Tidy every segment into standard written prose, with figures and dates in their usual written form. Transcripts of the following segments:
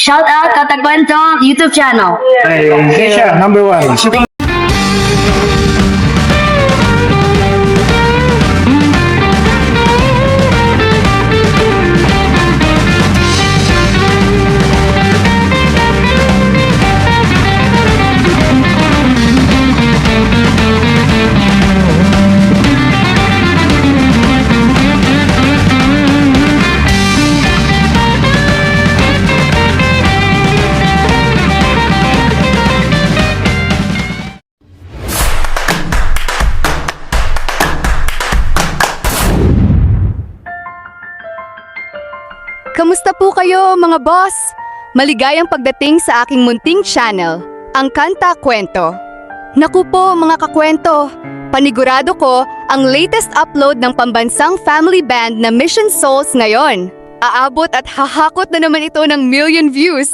Shout out Katakwento YouTube channel. Ay, Keisha, number 1. Kamusta po kayo mga boss? Maligayang pagdating sa aking munting channel, ang Kanta Kwento. Naku po mga kakwento, panigurado ko ang latest upload ng pambansang family band na Mission Souls ngayon. Aabot at hahakot na naman ito ng million views.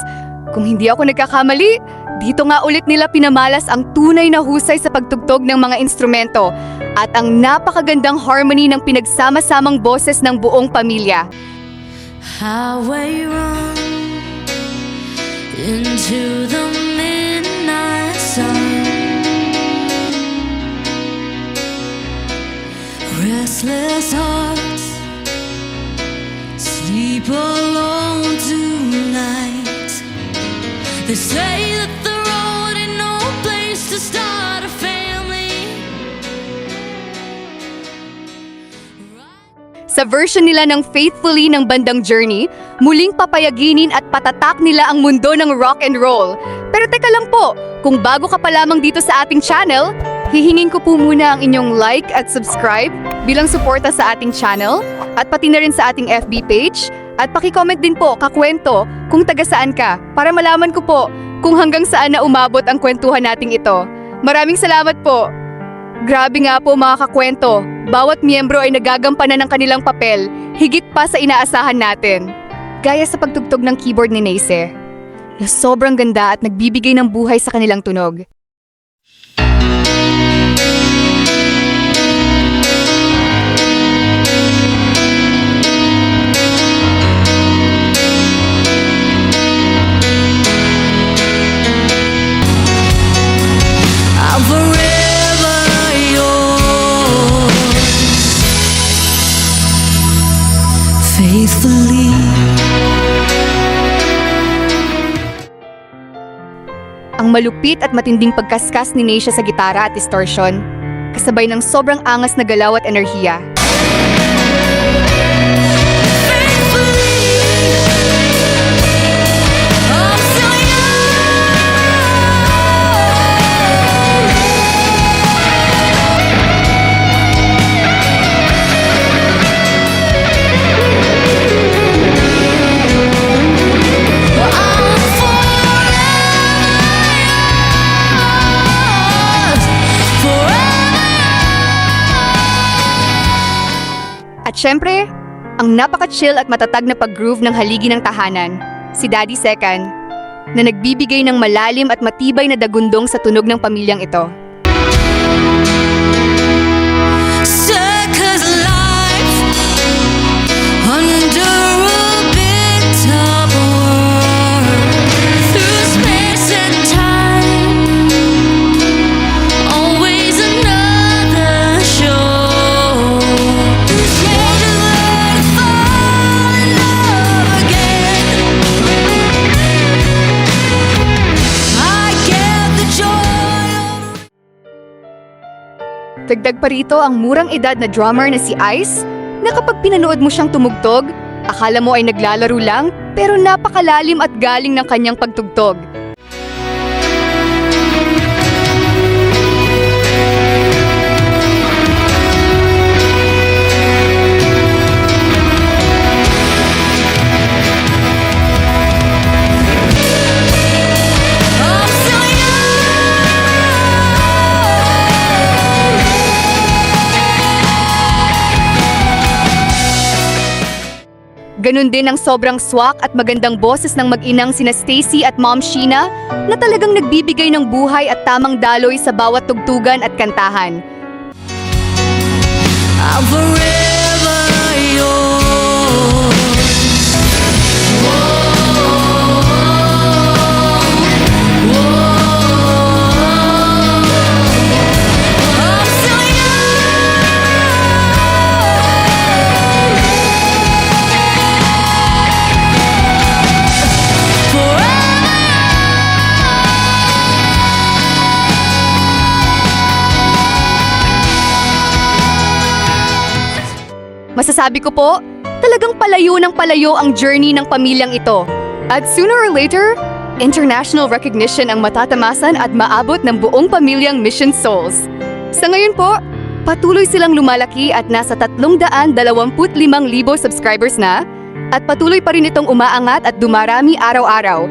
Kung hindi ako nagkakamali, dito nga ulit nila pinamalas ang tunay na husay sa pagtugtog ng mga instrumento at ang napakagandang harmony ng pinagsama-samang boses ng buong pamilya. Highway run into the midnight sun. Restless hearts sleep alone tonight. They say that the road ain't no place to start a family. Sa version nila ng Faithfully ng bandang Journey, muling papayaginin at patatak nila ang mundo ng rock and roll. Pero teka lang po, kung bago ka pa lamang dito sa ating channel, hihingin ko po muna ang inyong like at subscribe bilang suporta sa ating channel at pati na rin sa ating FB page at paki-comment din po kakwento kung taga saan ka para malaman ko po kung hanggang saan na umabot ang kwentuhan nating ito. Maraming salamat po! Grabe nga po mga kakwento, bawat miyembro ay nagagampanan ng kanilang papel, higit pa sa inaasahan natin. Gaya sa pagtugtog ng keyboard ni Neise, na sobrang ganda at nagbibigay ng buhay sa kanilang tunog. I'm forever yours, faithfully. Ang malupit at matinding pagkaskas ni Neisha sa gitara at distortion, kasabay ng sobrang angas na galaw at enerhiya. At syempre, ang napaka-chill at matatag na pag-groove ng haligi ng tahanan, si Daddy Second, na nagbibigay ng malalim at matibay na dagundong sa tunog ng pamilyang ito. Circus life under a big top world, through space and time, always another show. Won't you learn to fall in love again? I get the joy of Dagdag pa rito ang murang edad na drummer na si Ice, na kapag pinanood mo siyang tumugtog, akala mo ay naglalaro lang, pero napakalalim at galing ng kanyang pagtugtog. I'm still Ganun din ang sobrang swak at magandang boses ng mag-inang sina Stacy at Mom Sheena na talagang nagbibigay ng buhay at tamang daloy sa bawat tugtugan at kantahan. I'm forever yours. Whoa. Masasabi ko po, talagang palayo ng palayo ang journey ng pamilyang ito. At sooner or later, international recognition ang matatamasan at maabot ng buong pamilyang Mission Souls. Sa ngayon po, patuloy silang lumalaki at nasa 325,000 subscribers na at patuloy pa rin itong umaangat at dumarami araw-araw.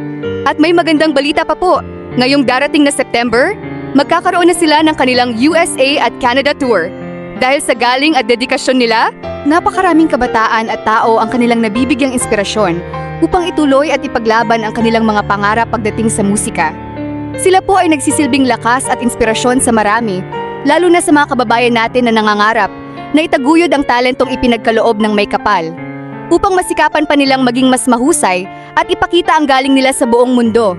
At may magandang balita pa po, ngayong darating na September, magkakaroon na sila ng kanilang USA at Canada tour. Dahil sa galing at dedikasyon nila, napakaraming kabataan at tao ang kanilang nabibigyang inspirasyon upang ituloy at ipaglaban ang kanilang mga pangarap pagdating sa musika. Sila po ay nagsisilbing lakas at inspirasyon sa marami, lalo na sa mga kababayan natin na nangangarap na itaguyod ang talentong ipinagkaloob ng may kapal, upang masikapan pa nilang maging mas mahusay at ipakita ang galing nila sa buong mundo.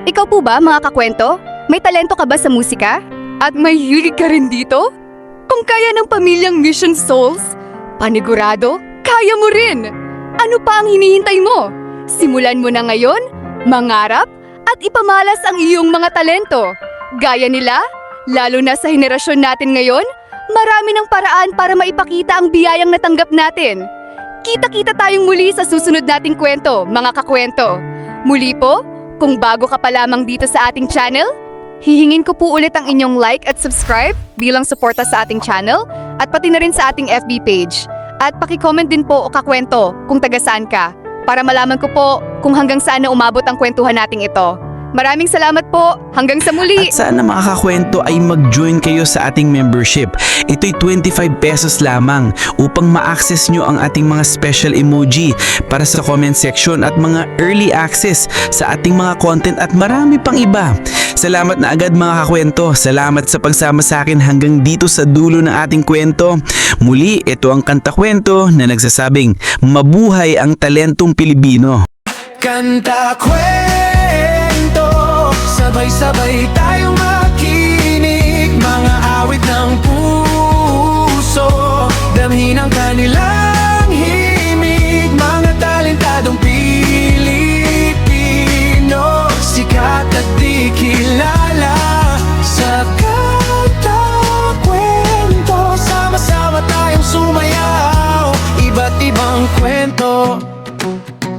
Ikaw po ba, mga kakwento? May talento ka ba sa musika? At may hilig ka rin dito? Kung kaya ng pamilyang Mission Souls, panigurado, kaya mo rin! Ano pa ang hinihintay mo? Simulan mo na ngayon, mangarap, at ipamalas ang iyong mga talento. Gaya nila, lalo na sa henerasyon natin ngayon, marami ng paraan para maipakita ang biyayang natanggap natin. Kita-kita tayong muli sa susunod nating kwento, mga kakwento. Muli po, kung bago ka pa lamang dito sa ating channel, hihingin ko po ulit ang inyong like at subscribe bilang suporta sa ating channel at pati na rin sa ating FB page. At paki-comment din po o kakwento kung taga saan ka para malaman ko po kung hanggang saan na umabot ang kwentuhan nating ito. Maraming salamat po. Hanggang sa muli. At sana mga kakwento ay mag-join kayo sa ating membership. Ito'y 25 pesos lamang upang ma-access nyo ang ating mga special emoji para sa comment section at mga early access sa ating mga content at marami pang iba. Salamat na agad mga kakwento. Salamat sa pagsama sa akin hanggang dito sa dulo ng ating kwento. Muli, ito ang Kanta Kwento na nagsasabing mabuhay ang talentong Pilipino. Kanta kwento, sabay-sabay tayong makinig, mga awit ng puso, damhin ang kanilang himig, mga talentadong Pilipino, sikat at di kilala sa Kanta Kwento. Sama-sama tayong sumayaw, iba't ibang kwento,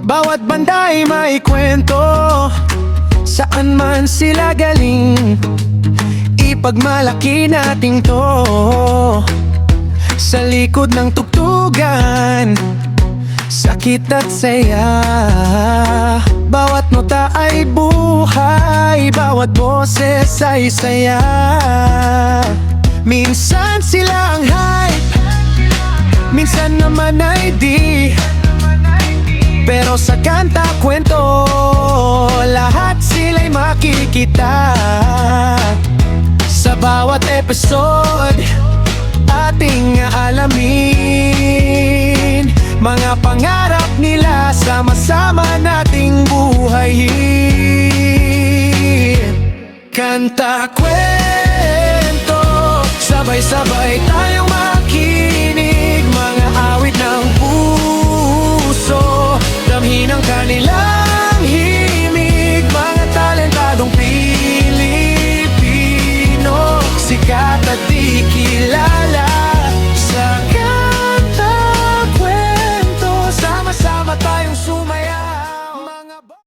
bawat banda ay may kwento. Saan man sila galing, ipagmalaki natin to. Sa likod ng tugtugan, sakit at saya, bawat nota ay buhay, bawat boses ay saya. Minsan sila ang hype, minsan naman ay di, pero sa Kanta Kwento, lahat sila'y makikita. Sa bawat episode, ating alamin mga pangarap nila, sama-sama nating buhayin. Kanta Kwento, sabay-sabay tayo